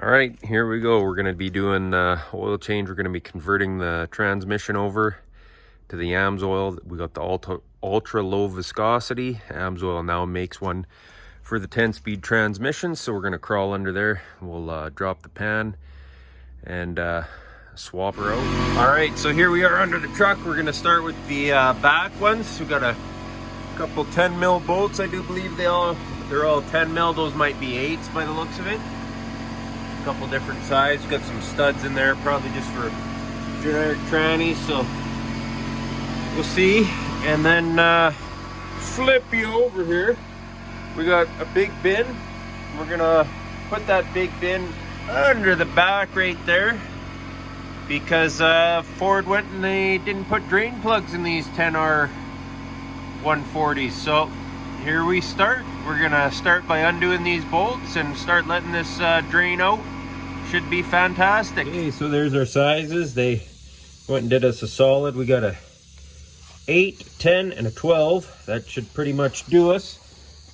All right, here we go. We're going to be doing oil change. We're going to be converting the transmission over to the AMSOIL. We got the ultra low viscosity. AMSOIL now makes one for the 10-speed transmission, so we're going to crawl under there. We'll drop the pan and swap her out. All right, so here we are under the truck. We're going to start with the back ones. We got a couple 10 mil bolts. I do believe they're all 10 mil. Those might be 8s by the looks of it. Couple different sizes. Got some studs in there, probably just for generic trannies, so we'll see. And then flip you over here. We got a big bin. We're gonna put that big bin under the back right there because Ford went and they didn't put drain plugs in these 10R 140s. So here we start. We're gonna start by undoing these bolts and start letting this drain out. Should be fantastic. Okay, so there's our sizes. They went and did us a solid. We got a 8, 10, and a 12. That should pretty much do us.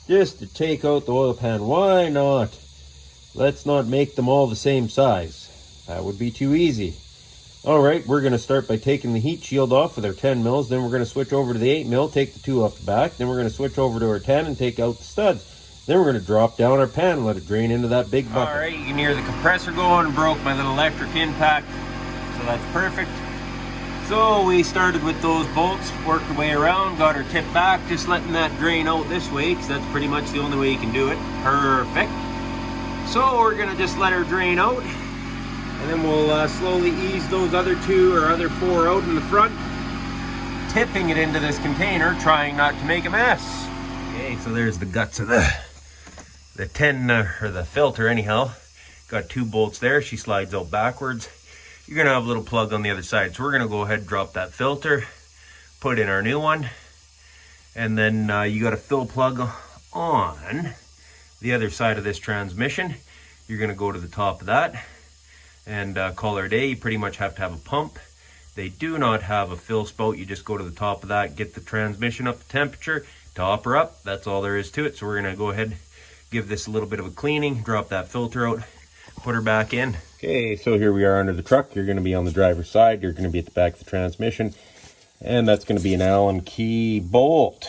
Just to take out the oil pan. Why not? Let's not make them all the same size. That would be too easy. All right, we're gonna start by taking the heat shield off with our 10 mils. Then we're gonna switch over to the 8 mil, take the 2 off the back. Then we're gonna switch over to our 10 and take out the studs. Then we're going to drop down our pan and let it drain into that big bucket. All right, you can hear the compressor going. Broke my little electric impact, so that's perfect. So we started with those bolts, worked our way around, got her tip back, just letting that drain out this way, because that's pretty much the only way you can do it. Perfect. So we're going to just let her drain out, and then we'll slowly ease those other 2 or other 4 out in the front, tipping it into this container, trying not to make a mess. Okay, so there's the guts of the 10 or the filter anyhow. Got 2 bolts there. She slides out backwards. You're gonna have a little plug on the other side, so we're gonna go ahead and drop that filter, put in our new one, and then you got a fill plug on the other side of this transmission. You're gonna go to the top of that and call her a day. You pretty much have to have a pump. They do not have a fill spout. You just go to the top of that, get the transmission up to temperature, top her up. That's all there is to it. So we're gonna go ahead, give this a little bit of a cleaning, drop that filter out, put her back in. Okay, so here we are under the truck. You're gonna be on the driver's side. You're gonna be at the back of the transmission, and that's gonna be an Allen key bolt.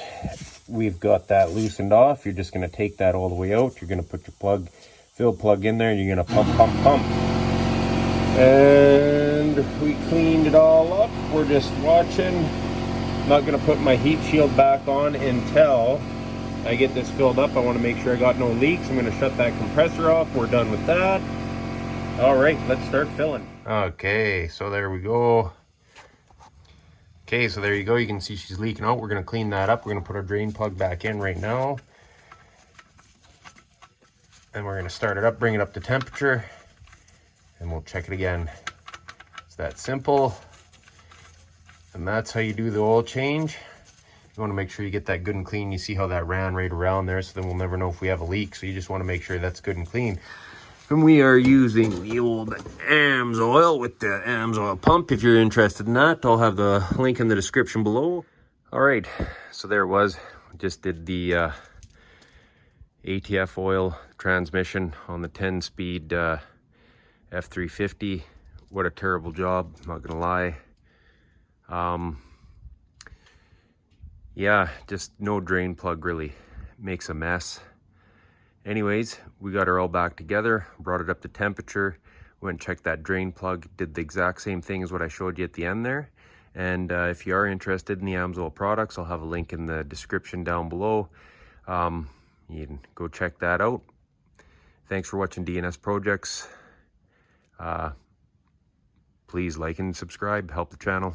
We've got that loosened off. You're just gonna take that all the way out. You're gonna put your fill plug in there, and you're gonna pump, pump, pump. And we cleaned it all up. We're just watching. Not gonna put my heat shield back on until I get this filled up. I want to make sure I got no leaks. I'm going to shut that compressor off. We're done with that. All right, let's start filling. Okay, so there we go. Okay, so there you go. You can see she's leaking out. We're going to clean that up. We're going to put our drain plug back in right now. And we're going to start it up, bring it up to temperature, and we'll check it again. It's that simple. And that's how you do the oil change. You want to make sure you get that good and clean. You see how that ran right around there, so then we'll never know if we have a leak. So you just want to make sure that's good and clean. And we are using the old AMSOIL with the AMSOIL pump. If you're interested in that, I'll have the link in the description below. All right, so there it was. We just did the ATF oil transmission on the 10-speed F350. What a terrible job, I'm not gonna lie. Yeah, just no drain plug really. Makes a mess. Anyways, we got her all back together, brought it up to temperature, went and checked that drain plug, did the exact same thing as what I showed you at the end there. And if you are interested in the AMSOIL products, I'll have a link in the description down below. You can go check that out. Thanks for watching DNS Projects. Please like and subscribe, help the channel.